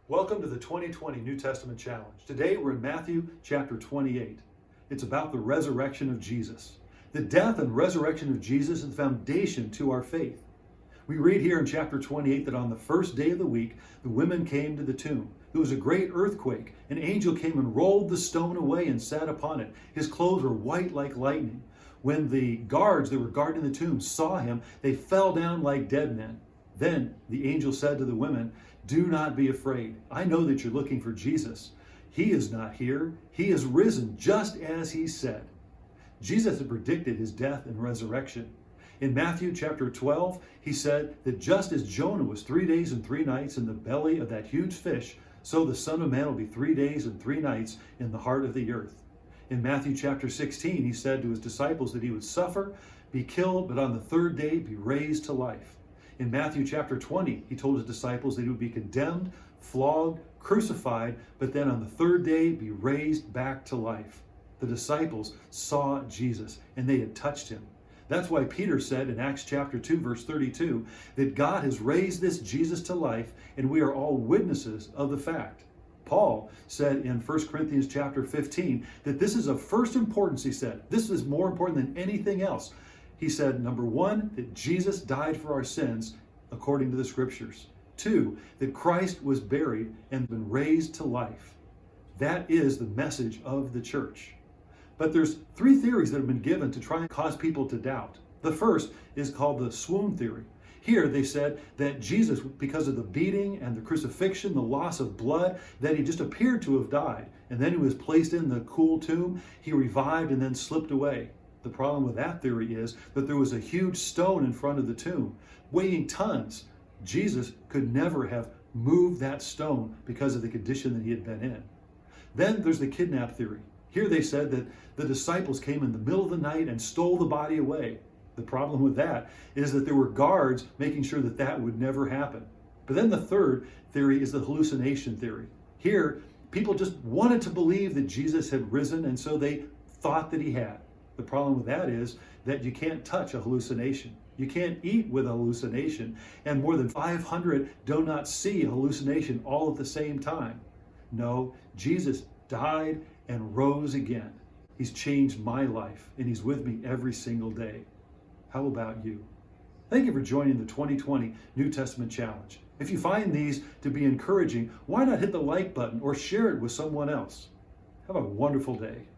Welcome to the 2020 New Testament Challenge. Today we're in Matthew chapter 28. It's about the resurrection of Jesus. The death and resurrection of Jesus is the foundation to our faith. We read here in chapter 28 that on the first day of the week, the women came to the tomb. There was a great earthquake. An angel came and rolled the stone away and sat upon it. His clothes were white like lightning. When the guards that were guarding the tomb saw him, they fell down like dead men. Then the angel said to the women, "Do not be afraid. I know that you're looking for Jesus. He is not here. He is risen, just as he said." Jesus had predicted his death and resurrection. In Matthew chapter 12, he said that just as Jonah was 3 days and 3 nights in the belly of that huge fish, so the Son of Man will be 3 days and 3 nights in the heart of the earth. In Matthew chapter 16, he said to his disciples that he would suffer, be killed, but on the third day be raised to life. In Matthew chapter 20, he told his disciples that he would be condemned, flogged, crucified, but then on the third day be raised back to life. The disciples saw Jesus and they had touched him. That's why Peter said in Acts chapter 2, verse 32, that God has raised this Jesus to life and we are all witnesses of the fact. Paul said in 1 Corinthians chapter 15 that this is of first importance, he said. This is more important than anything else. He said, number one, that Jesus died for our sins according to the scriptures. 2, that Christ was buried and been raised to life. That is the message of the church. But there's 3 theories that have been given to try and cause people to doubt. The first is called the swoon theory. Here they said that Jesus, because of the beating and the crucifixion, the loss of blood, that he just appeared to have died. And then he was placed in the cool tomb, he revived and then slipped away. The problem with that theory is that there was a huge stone in front of the tomb, weighing tons. Jesus could never have moved that stone because of the condition that he had been in. Then there's the kidnap theory. Here they said that the disciples came in the middle of the night and stole the body away. The problem with that is that there were guards making sure that that would never happen. But then the third theory is the hallucination theory. Here, people just wanted to believe that Jesus had risen, and so they thought that he had. The problem with that is that you can't touch a hallucination. You can't eat with a hallucination, and more than 500 do not see a hallucination all at the same time. No, Jesus died and rose again. He's changed my life, and he's with me every single day. How about you? Thank you for joining the 2020 New Testament Challenge. If you find these to be encouraging, why not hit the like button or share it with someone else? Have a wonderful day.